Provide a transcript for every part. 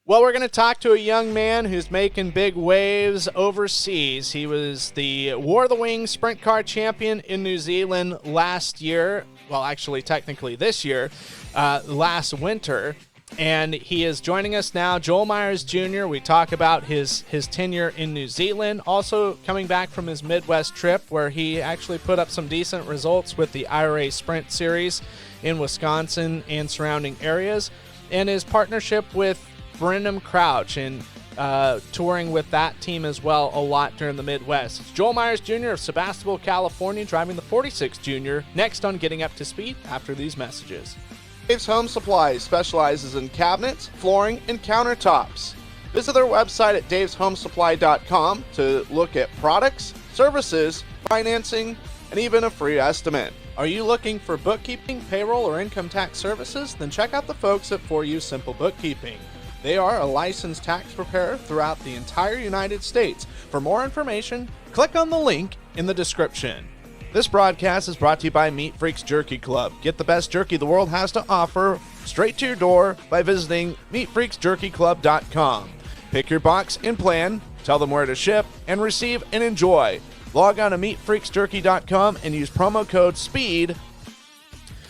Well, we're going to talk to a young man who's making big waves overseas. He was the War of the Wings Sprint Car champion in New Zealand last year. Well, actually, technically this year, last winter. And he is joining us now, Joel Myers Jr. We talk about his tenure in New Zealand, also coming back from his Midwest trip where he actually put up some decent results with the IRA Sprint Series in Wisconsin and surrounding areas, and his partnership with Brenham Crouch and touring with that team as well a lot during the Midwest. It's Joel Myers Jr. of Sebastopol, California, driving the 46 Junior, next on Getting Up to Speed after these messages. Dave's Home Supply specializes in cabinets, flooring, and countertops. Visit their website at daveshomesupply.com to look at products, services, financing, and even a free estimate. Are you looking for bookkeeping, payroll, or income tax services? Then check out the folks at For You Simple Bookkeeping. They are a licensed tax preparer throughout the entire United States. For more information, click on the link in the description. This broadcast is brought to you by Meat Freaks Jerky Club. Get the best jerky the world has to offer straight to your door by visiting meatfreaksjerkyclub.com. Pick your box and plan, tell them where to ship, and receive and enjoy. Log on to meatfreaksjerky.com and use promo code SPEED.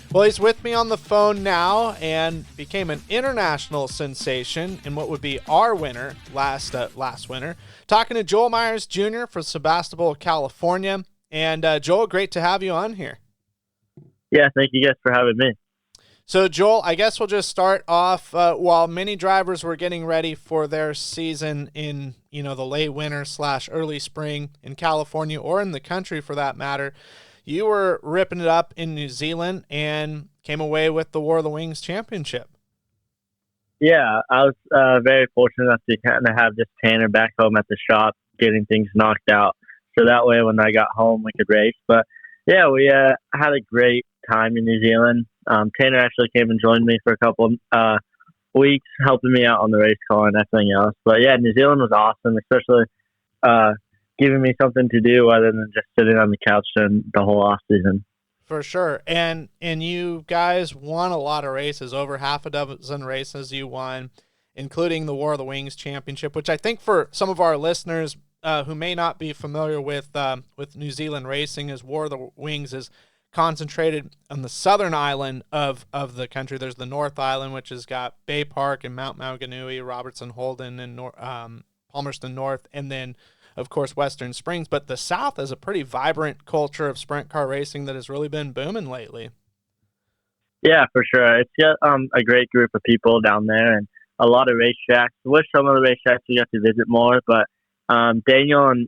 Well, he's with me on the phone now and became an international sensation in what would be our winner last winter. Talking to Joel Myers Jr. from Sebastopol, California. And Joel, great to have you on here. Yeah, thank you guys for having me. So, Joel, I guess we'll just start off while many drivers were getting ready for their season in, the late winter / early spring in California or in the country for that matter. You were ripping it up in New Zealand and came away with the War of the Wings championship. Yeah, I was very fortunate enough to kind of have just Tanner back home at the shop getting things knocked out. So that way when I got home, we could race. But, yeah, we had a great time in New Zealand. Tanner actually came and joined me for a couple weeks, helping me out on the race car and everything else. But, yeah, New Zealand was awesome, especially giving me something to do other than just sitting on the couch during the whole off season. For sure. And you guys won a lot of races, over half a dozen races you won, including the War of the Wings championship, which I think for some of our listeners who may not be familiar with New Zealand racing, is War of the Wings is concentrated on the southern island of the country. There's the North Island, which has got Bay Park and Mount Maunganui, Robertson Holden, and Palmerston North, and then, of course, Western Springs. But the South has a pretty vibrant culture of sprint car racing that has really been booming lately. Yeah, for sure. It's got a great group of people down there and a lot of racetracks. I wish some of the racetracks we got to visit more, but Daniel and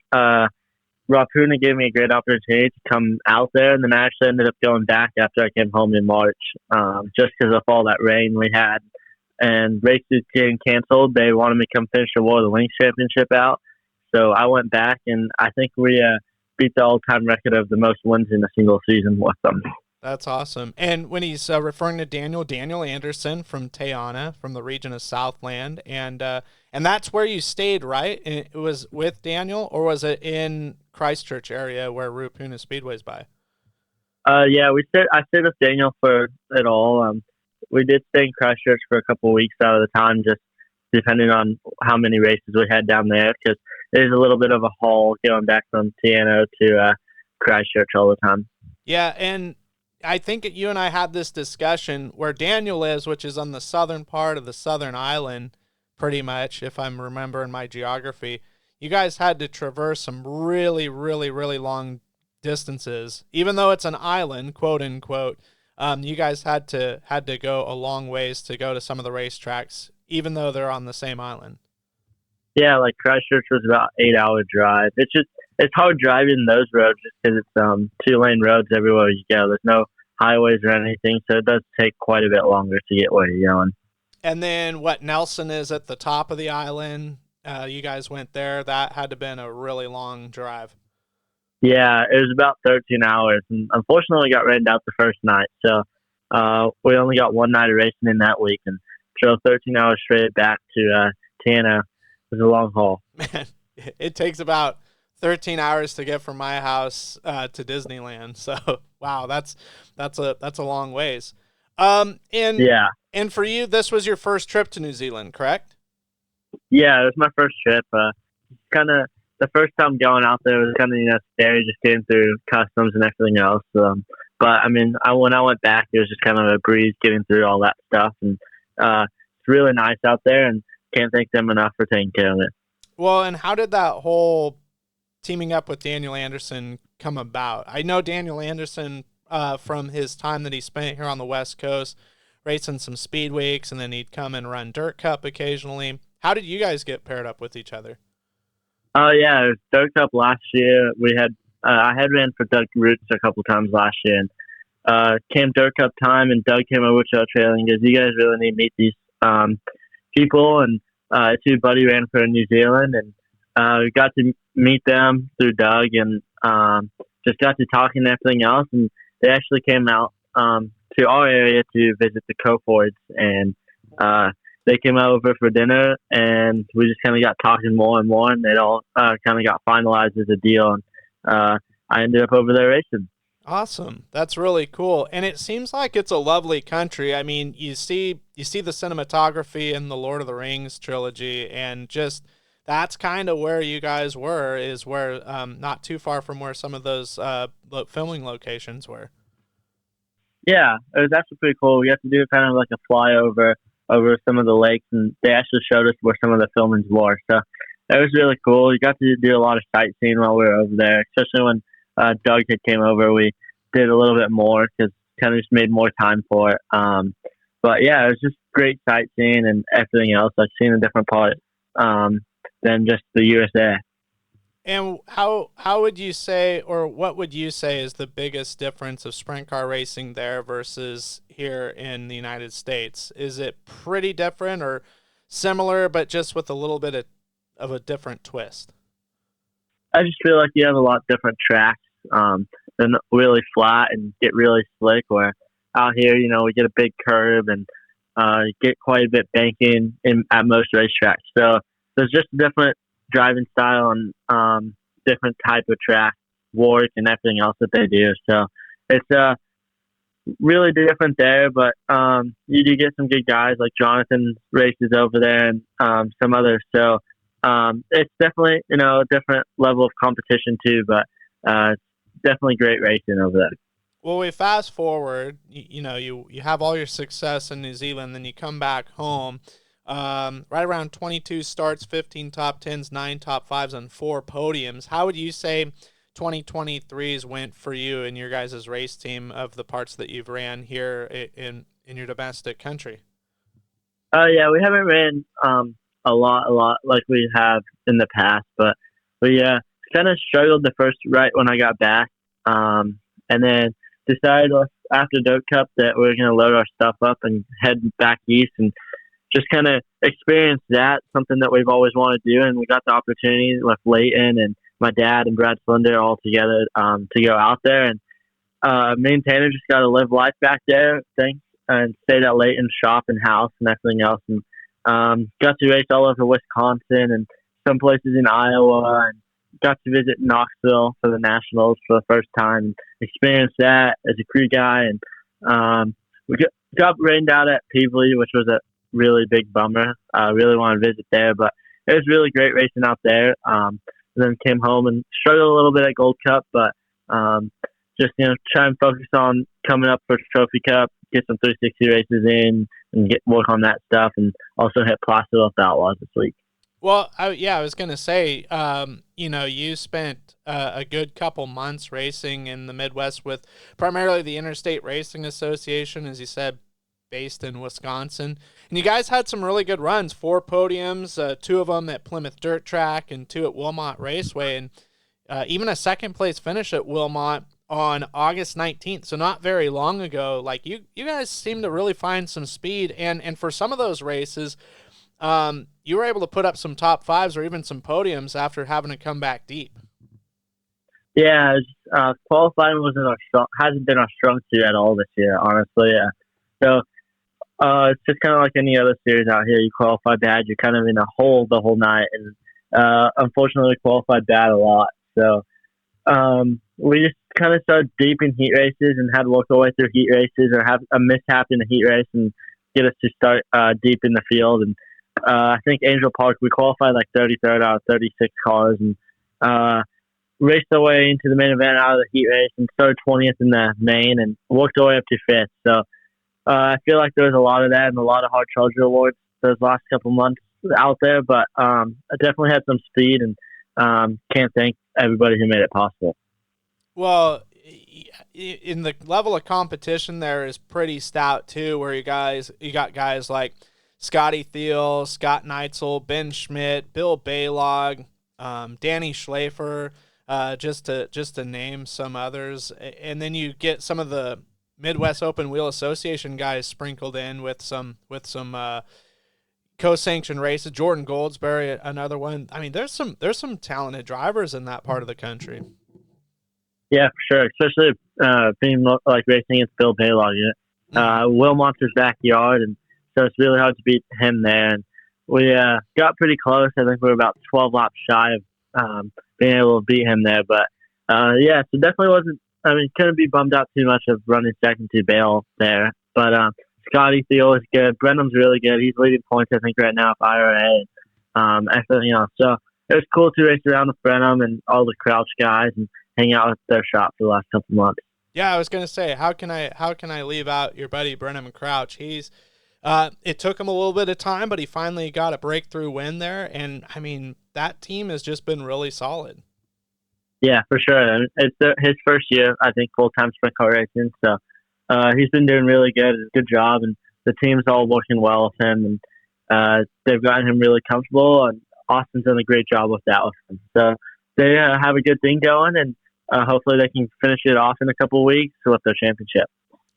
Rapuna gave me a great opportunity to come out there, and then I actually ended up going back after I came home in March, just because of all that rain we had. And races getting canceled, they wanted me to come finish the War of the Wings championship out. So I went back, and I think we beat the all-time record of the most wins in a single season with them. That's awesome. And when he's referring to Daniel Anderson from Tayana, from the region of Southland, and that's where you stayed, right? And it was with Daniel, or was it in Christchurch area where Ruapuna Speedway's by? Yeah, I stayed with Daniel for it all. We did stay in Christchurch for a couple of weeks out of the time, just depending on how many races we had down there, because it is a little bit of a haul going back from Tiano to Christchurch all the time. Yeah, and I think you and I had this discussion where Daniel is, which is on the southern part of the southern island, pretty much, if I'm remembering my geography. You guys had to traverse some really, really, really long distances, even though it's an island, quote unquote. You guys had to go a long ways to go to some of the racetracks, even though they're on the same island. Yeah, like Christchurch was about 8-hour drive. It's hard driving those roads just because it's 2-lane roads everywhere you go. There's no highways or anything, so it does take quite a bit longer to get where you're going. And then Nelson is at the top of the island. You guys went there. That had to have been a really long drive. Yeah, it was about 13 hours, and unfortunately we got rained out the first night, so we only got one night of racing in that week, and drove 13 hours straight back to Tana. It was a long haul. Man, it takes about 13 hours to get from my house to Disneyland. So, wow, that's a long ways. Yeah. And for you, this was your first trip to New Zealand, correct? Yeah, it was my first trip. Kind of the first time going out there was kind of scary, just getting through customs and everything else. But I mean, when I went back, it was just kind of a breeze getting through all that stuff, and it's really nice out there, and can't thank them enough for taking care of it. Well, and how did that whole teaming up with Daniel Anderson come about? I know Daniel Anderson from his time that he spent here on the West Coast, racing some speed weeks, and then he'd come and run Dirt Cup occasionally. How did you guys get paired up with each other? Oh yeah, it was Dirt Cup last year. We had I had ran for Doug Roots a couple times last year, and came Dirt Cup time, and Doug came over to our trailer and goes, "You guys really need to meet these people." And his buddy ran for New Zealand, and we got to meet them through Doug, and just got to talking and everything else. And they actually came out to our area to visit the Cofords, and they came over for dinner, and we just kind of got talking more and more, and it all kind of got finalized as a deal. And I ended up over there racing. Awesome. That's really cool. And it seems like it's a lovely country. I mean, you see the cinematography in the Lord of the Rings trilogy, and just that's kind of where you guys were, is where not too far from where some of those filming locations were. Yeah, it was actually pretty cool. We got to do kind of like a flyover over some of the lakes, and they actually showed us where some of the filmings were. So it was really cool. You got to do a lot of sightseeing while we were over there, especially when Doug had came over. We did a little bit more because kind of just made more time for it. But yeah, it was just great sightseeing and everything else. I've seen a different part than just the USA. And how would you say, or what would you say is the biggest difference of sprint car racing there versus here in the United States? Is it pretty different or similar, but just with a little bit of a different twist? I just feel like you have a lot different tracks. They're not really flat and get really slick, where out here, we get a big curve and get quite a bit banking at most racetracks. So there's just a different driving style and different type of track work and everything else that they do. So it's really different there, but you do get some good guys like Jonathan races over there and some others. So it's definitely, a different level of competition too, but it's definitely great racing over there. Well, we fast forward, you have all your success in New Zealand, then you come back home. Right around 22 starts, 15 top 10s, 9 top 5s, and 4 podiums. How would you say 2023's went for you and your guys' race team of the parts that you've ran here in your domestic country? Yeah, we haven't ran a lot like we have in the past, but we kind of struggled the first right when I got back, and then decided after Dirt Cup that we were going to load our stuff up and head back east and just kind of experience that, something that we've always wanted to do. And we got the opportunity with Leighton and my dad and Brad Slender all together to go out there. And me and Tanner just got to live life back there, thanks, and stayed at Leighton's shop and house and everything else. And got to race all over Wisconsin and some places in Iowa, and got to visit Knoxville for the Nationals for the first time and experience that as a crew guy. And we got rained out at Peevely, which was a really big bummer. I really want to visit there, but it was really great racing out there. Then came home and struggled a little bit at Gold Cup, but just try and focus on coming up for Trophy Cup, get some 360 races in, and work on that stuff, and also hit Placer with Outlaws this week. Well, I was going to say, you spent a good couple months racing in the Midwest with primarily the Interstate Racing Association, as you said, based in Wisconsin. And you guys had some really good runs, 4 podiums, 2 of them at Plymouth Dirt Track and 2 at Wilmot Raceway, and even a second-place finish at Wilmot on August 19th, so not very long ago. Like, you guys seem to really find some speed, and for some of those races, you were able to put up some top 5s or even some podiums after having to come back deep. Yeah, qualifying hasn't been our strong suit at all this year, honestly. So it's just kind of like any other series out here. You qualify bad, you're kind of in a hole the whole night, and unfortunately, we qualified bad a lot. So we just kind of started deep in heat races and had to work our way through heat races or have a mishap in a heat race and get us to start deep in the field. And I think Angel Park, we qualified like 33rd out of 36 cars, and raced our way into the main event out of the heat race and started 20th in the main and worked our way up to 5th. So I feel like there was a lot of that and a lot of hard charger awards those last couple months out there, but I definitely had some speed and can't thank everybody who made it possible. Well, in the level of competition there is pretty stout too, where you got guys like Scotty Thiel, Scott Neitzel, Ben Schmidt, Bill Baylog, Danny Schlafer, just to name some others. And then you get some of the Midwest Open Wheel Association guys sprinkled in with some co-sanctioned races. Jordan Goldsberry, another one. I mean, there's some talented drivers in that part of the country. Yeah, for sure. Especially being like racing against Bill Baylog. Wilmont's backyard, and so it's really hard to beat him there. And we got pretty close. I think we were about 12 laps shy of being able to beat him there. But yeah, so definitely wasn't. I mean, couldn't be bummed out too much of running second to Bale there. But Scotty Thiel is good. Brenham's really good. He's leading points, I think, right now for IRA and everything else. So it was cool to race around with Brenham and all the Crouch guys and hang out with their shop for the last couple months. Yeah, I was gonna say, how can I leave out your buddy Brenham and Crouch? He's it took him a little bit of time, but he finally got a breakthrough win there, and I mean that team has just been really solid. Yeah, for sure. It's his first year, I think, full-time sprint car racing. So he's been doing really good. Good job, and the team's all working well with him, and they've gotten him really comfortable. And Austin's done a great job with that with him. So they have a good thing going, and hopefully they can finish it off in a couple of weeks with their championship.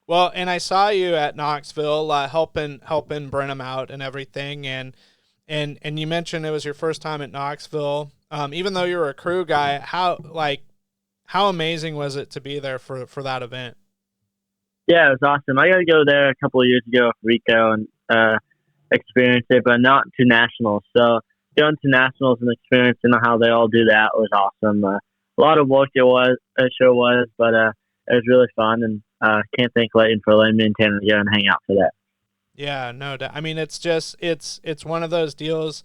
Well, and I saw you at Knoxville helping Brenham out and everything, and you mentioned it was your first time at Knoxville. Even though you were a crew guy, how amazing was it to be there for that event? Yeah, it was awesome. I got to go there a couple of years ago with Rico and experience it, but not to nationals. So going to nationals and experiencing how they all do that was awesome. A lot of work it sure was, but it was really fun, and can't thank Leighton for letting me and Tanner go and hang out for that. Yeah, no doubt. I mean, it's one of those deals.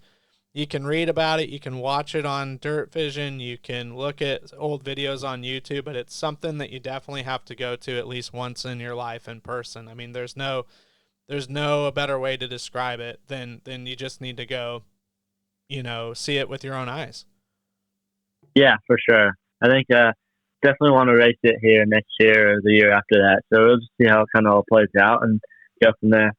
You can read about it, you can watch it on Dirt Vision, you can look at old videos on YouTube, but it's something that you definitely have to go to at least once in your life in person. I mean, there's no better way to describe it than you just need to go, see it with your own eyes. Yeah, for sure. I think definitely want to race it here next year or the year after that. So we'll just see how it kind of all plays out and go from there.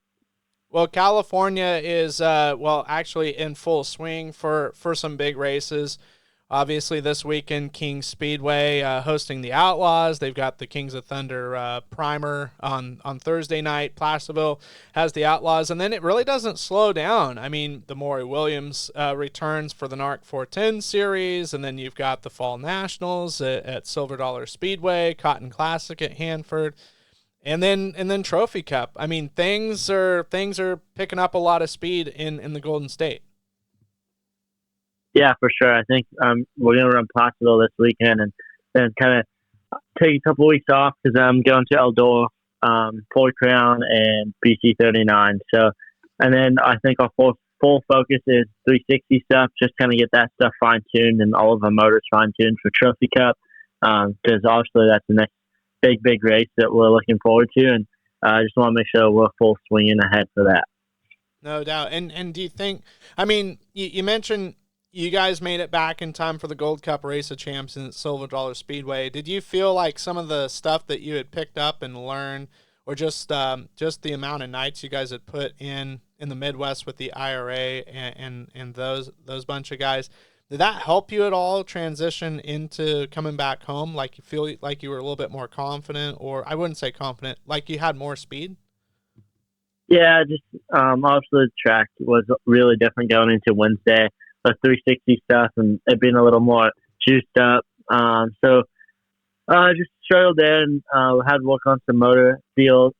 Well, California is, actually in full swing for some big races. Obviously, this weekend, King Speedway hosting the Outlaws. They've got the Kings of Thunder primer on Thursday night. Placerville has the Outlaws, and then it really doesn't slow down. I mean, the Maury Williams returns for the NARC 410 series, and then you've got the Fall Nationals at Silver Dollar Speedway, Cotton Classic at Hanford. And then Trophy Cup. I mean, things are picking up a lot of speed in the Golden State. Yeah, for sure. I think we're going to run Placerville this weekend and then kind of take a couple weeks off because I'm going to Eldora, Ford Crown, and BC 39. So, and then I think our full focus is 360 stuff, just kind of get that stuff fine-tuned and all of our motors fine-tuned for Trophy Cup because obviously that's the next big race that we're looking forward to, and I just want to make sure we're full swinging ahead for that. No doubt. And do you think, I mean, you mentioned you guys made it back in time for the Gold Cup Race of Champs at Silver Dollar Speedway. Did you feel like some of the stuff that you had picked up and learned, or just the amount of nights you guys had put in the Midwest with the IRA and those bunch of guys, did that help you at all transition into coming back home? Like you feel like you were a little bit more confident, or I wouldn't say confident, like you had more speed? Yeah, just obviously the track was really different going into Wednesday, the 360 stuff, and it being a little more juiced up. So I just struggled there and had to work on some motor field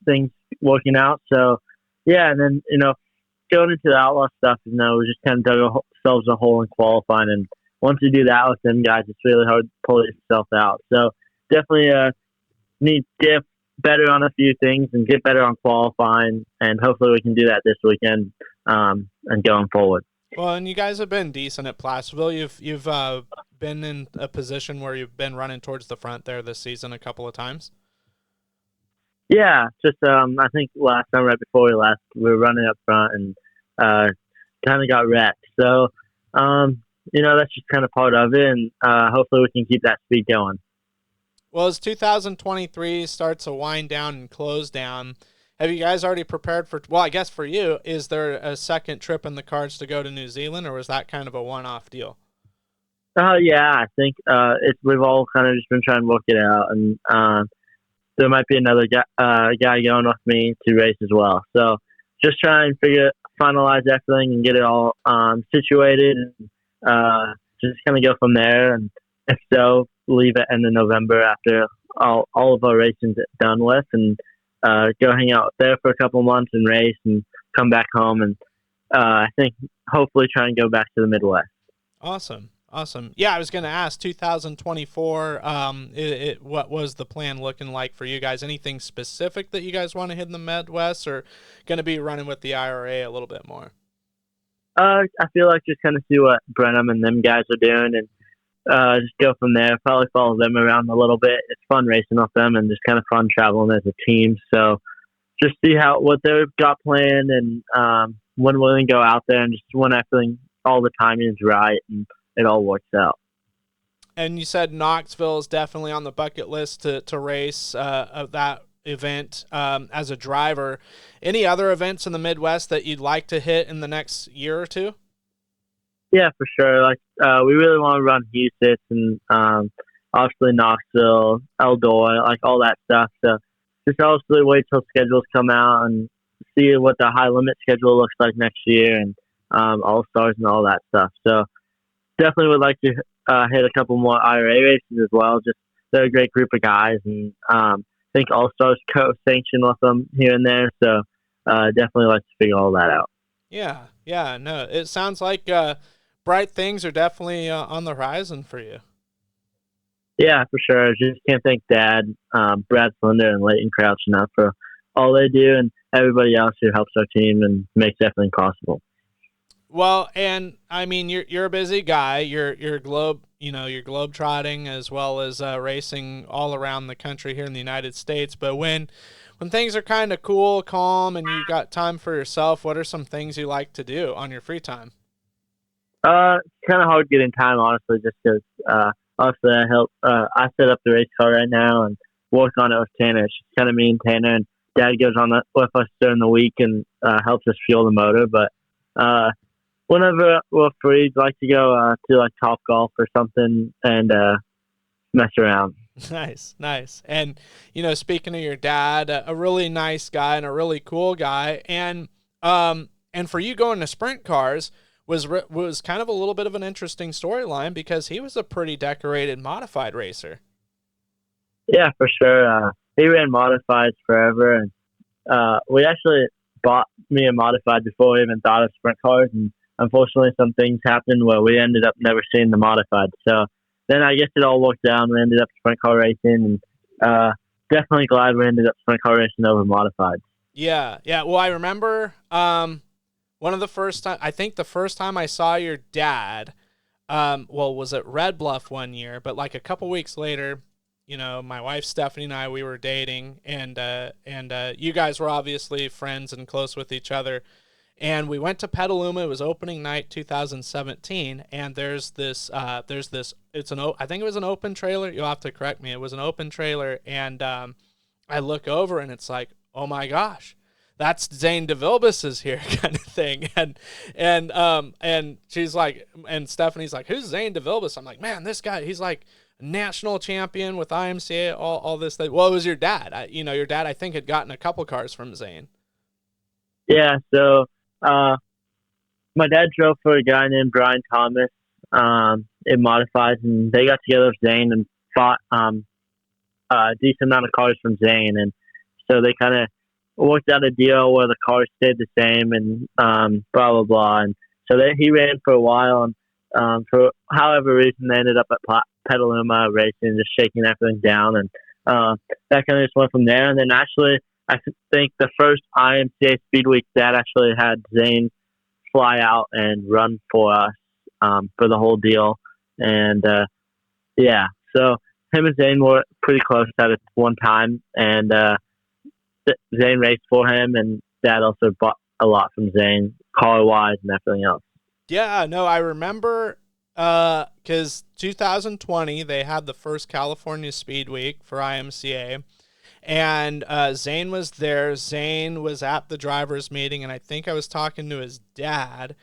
things working out. So yeah, and then going into the Outlaw stuff, we just kind of dug ourselves a hole in qualifying, and once you do that with them guys, it's really hard to pull yourself out. So definitely need to get better on a few things and get better on qualifying, and hopefully we can do that this weekend. and going forward. Well, and you guys have been decent at Placerville. You've been in a position where you've been running towards the front there this season a couple of times. Yeah, just I think last time right before we left, we were running up front and kind of got wrecked. So that's just kind of part of it, and hopefully we can keep that speed going. Well, as 2023 starts to wind down and close down, have you guys already prepared for, well, I guess for you, is there a second trip in the cards to go to New Zealand, or was that kind of a one-off deal? Yeah, I think we've all kind of just been trying to work it out, and there might be another guy going with me to race as well. So just try and finalize everything and get it all situated, and just kind of go from there. And if so, leave at end of November after all of our racing's done with, and go hang out there for a couple months and race and come back home. And I think hopefully try and go back to the Midwest. Awesome. Yeah, I was going to ask 2024, what was the plan looking like for you guys? Anything specific that you guys want to hit in the Midwest, or going to be running with the IRA a little bit more? I feel like just kind of see what Brenham and them guys are doing, and just go from there. Probably follow them around a little bit. It's fun racing with them, and just kind of fun traveling as a team. So just see what they've got planned, and when we're going to go out there, and just when everything, all the timing is right, and it all works out. And you said Knoxville is definitely on the bucket list to race of that event as a driver. Any other events in the Midwest that you'd like to hit in the next year or two? Yeah, for sure. Like we really want to run Houston and obviously Knoxville, Eldora, like all that stuff. So just obviously wait till schedules come out and see what the high limit schedule looks like next year, and all stars and all that stuff. So definitely would like to hit a couple more IRA races as well. Just they're a great group of guys, and I think All Stars co-sanction with them here and there. So definitely like to figure all that out. Yeah, no, it sounds like bright things are definitely on the horizon for you. Yeah, for sure. Just can't thank Dad, Brad Slender, and Leighton Crouch enough for all they do, and everybody else who helps our team and makes everything possible. Well, and I mean, you're a busy guy. You're globe trotting as well as racing all around the country here in the United States. But when things are kind of cool, calm, and you've got time for yourself, what are some things you like to do on your free time? It's kind of hard getting time, honestly, just because obviously I set up the race car right now and work on it with Tanner. It's kind of me and Tanner, and Dad goes on with us during the week and helps us fuel the motor. But whenever we're free, I'd like to go to like Top Golf or something and mess around. Nice. And, speaking of your dad, a really nice guy and a really cool guy. And for you going to sprint cars was kind of a little bit of an interesting storyline, because he was a pretty decorated modified racer. Yeah, for sure. He ran modifieds forever. And we actually bought me a modified before we even thought of sprint cars. And unfortunately, some things happened where we ended up never seeing the modified. So then I guess it all worked out. We ended up sprint car racing, and definitely glad we ended up sprint car racing over modified. Yeah. Well, I remember the first time I saw your dad, was at Red Bluff one year, but like a couple weeks later, my wife Stephanie and I, we were dating, and you guys were obviously friends and close with each other. And we went to Petaluma. It was opening night 2017, and I think it was an open trailer. You'll have to correct me. It was an open trailer, and I look over, and it's like, oh my gosh, that's Zane DeVilbiss is here, kind of thing. And she's like, and Stephanie's like, who's Zane DeVilbiss? I'm like, man, this guy, he's like a national champion with IMCA, all this thing. Well, it was your dad. Your dad, I think, had gotten a couple cars from Zane. Yeah, so my dad drove for a guy named Brian Thomas in modifieds, and they got together with Zane and fought a decent amount of cars from Zane, and so they kind of worked out a deal where the cars stayed the same, and blah blah blah. And so he ran for a while, and for however reason they ended up at Petaluma racing, just shaking everything down, and that kind of just went from there. And then actually, I think the first IMCA Speed Week that actually had Zane fly out and run for us for the whole deal. And yeah, so him and Zane were pretty close at it one time, and Zane raced for him, and Dad also bought a lot from Zane, car-wise and everything else. Yeah, no, I remember because 2020 they had the first California Speed Week for IMCA, and Zane was there. Zane was at the drivers' meeting, and I think I was talking to his dad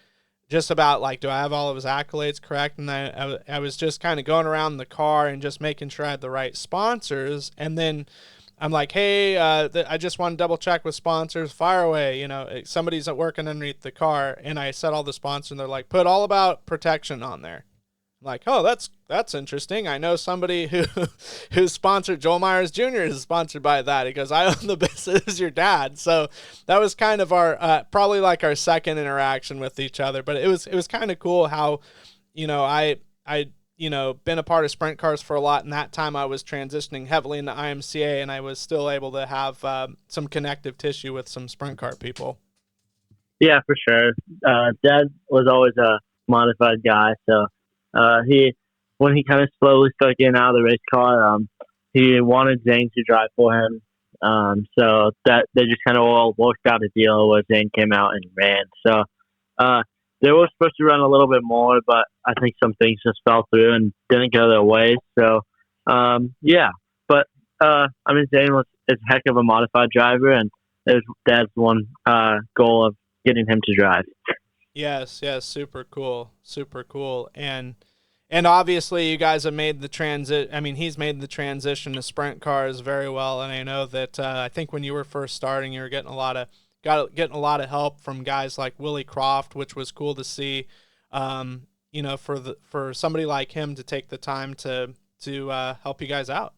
just about, like, do I have all of his accolades correct? And I was just kind of going around the car and just making sure I had the right sponsors. And then I'm like, hey, I just want to double check with sponsors. Fire away. You know, somebody's working underneath the car. And I said all the sponsors, and they're like, put All About Protection on there. I'm like, oh, that's interesting. I know somebody who's sponsored. Joel Myers Jr. is sponsored by that. He goes, I own the business as your dad. So that was kind of our probably like our second interaction with each other. But it was kind of cool how, you know, I been a part of sprint cars for a lot, and that time I was transitioning heavily into IMCA, and I was still able to have some connective tissue with some sprint car people. Yeah, for sure. Dad was always a modified guy, so when he kind of slowly started getting out of the race car, he wanted Zane to drive for him. So that they just kind of all worked out a deal where Zane came out and ran. So they were supposed to run a little bit more, but I think some things just fell through and didn't go their way. So yeah, but I mean, Zane is a heck of a modified driver, and there's Dad's one goal of getting him to drive. Yes, super cool, and obviously you guys have made the transit. I mean, he's made the transition to sprint cars very well, and I know that I think when you were first starting, you were getting a lot of help from guys like Willie Croft, which was cool to see. You know, for somebody like him to take the time to help you guys out.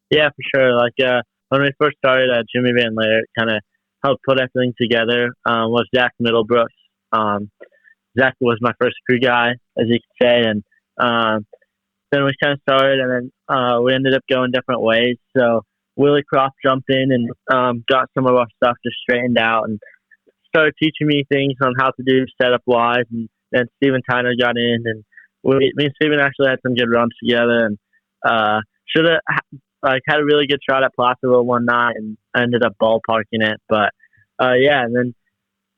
Yeah, for sure. Like when we first started, Jimmy Van Laer kind of helped put everything together. Was Zach Middlebrooks. Zach was my first crew guy, as you could say, and then we kind of started, and then we ended up going different ways. So Willie Croft jumped in and got some of our stuff just straightened out and started teaching me things on how to do setup-wise. And then Steven Tyner got in, and me and Steven actually had some good runs together, and should have had a really good shot at Placerville one night, and I ended up ballparking it. But yeah, and then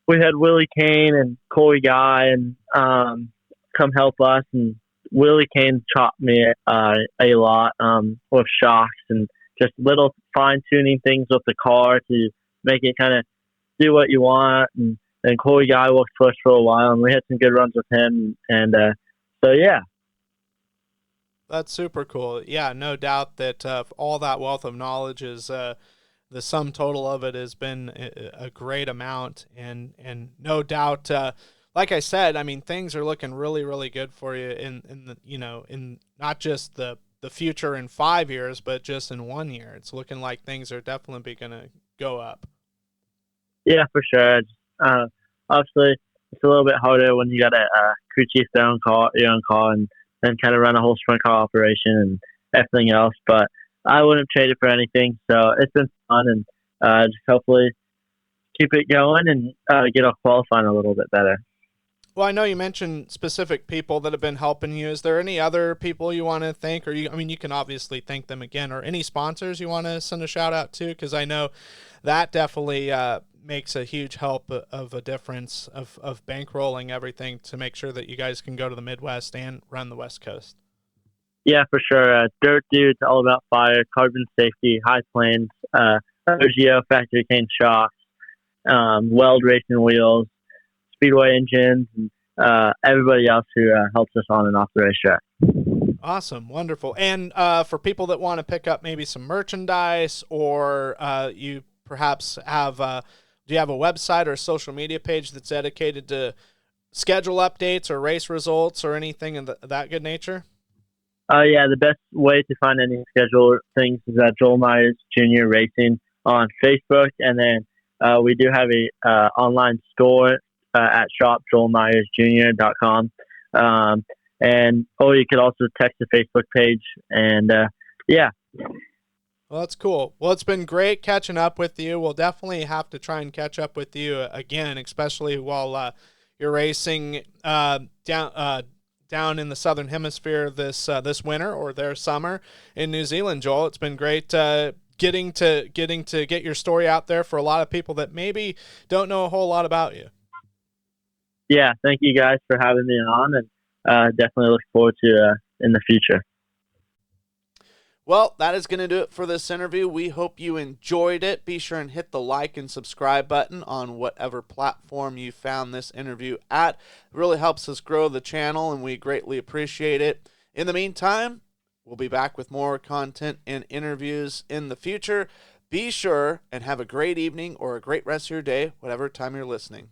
we had Willie Kane and Corey Guy and come help us, and Willie Kane taught me a lot with shocks and just little fine-tuning things with the car to make it kind of do what you want. And Corey Guy worked for us for a while, and we had some good runs with him. And so, yeah. That's super cool. Yeah, no doubt that all that wealth of knowledge is the sum total of it has been a great amount, and no doubt, like I said, I mean, things are looking really, really good for you in the, you know, in not just the future in 5 years, but just in 1 year. It's looking like things are definitely going to go up. Yeah, for sure. Obviously, it's a little bit harder when you got a crew chief your own car, and kind of run a whole sprint car operation and everything else. But I wouldn't trade it for anything. So it's been fun, and just hopefully keep it going and get off qualifying a little bit better. Well, I know you mentioned specific people that have been helping you. Is there any other people you want to thank, or you can obviously thank them again, or any sponsors you want to send a shout out to? Because I know that definitely makes a huge help of a difference of bankrolling everything to make sure that you guys can go to the Midwest and run the West Coast. Yeah, for sure. Dirt Dudes, All About Fire, Carbon Safety, High Plains, OGO, Factory Cane Shocks, Weld Racing Wheels, Speedway Engines, and everybody else who helps us on and off the racetrack. Awesome. Wonderful. And for people that want to pick up maybe some merchandise, or you perhaps have, do you have a website or a social media page that's dedicated to schedule updates or race results or anything of that good nature? Yeah, the best way to find any schedule things is at Joel Myers Jr. Racing on Facebook, and then we do have a online store at shopjoelmyersjr.com, or you could also text the Facebook page, and yeah. Well, that's cool. Well, it's been great catching up with you. We'll definitely have to try and catch up with you again, especially while you're racing down in the southern hemisphere this winter or their summer in New Zealand. Joel, it's been great getting to get your story out there for a lot of people that maybe don't know a whole lot about you. Yeah, thank you guys for having me on, and definitely look forward to in the future. Well, that is going to do it for this interview. We hope you enjoyed it. Be sure and hit the like and subscribe button on whatever platform you found this interview at. It really helps us grow the channel, and we greatly appreciate it. In the meantime, we'll be back with more content and interviews in the future. Be sure and have a great evening or a great rest of your day, whatever time you're listening.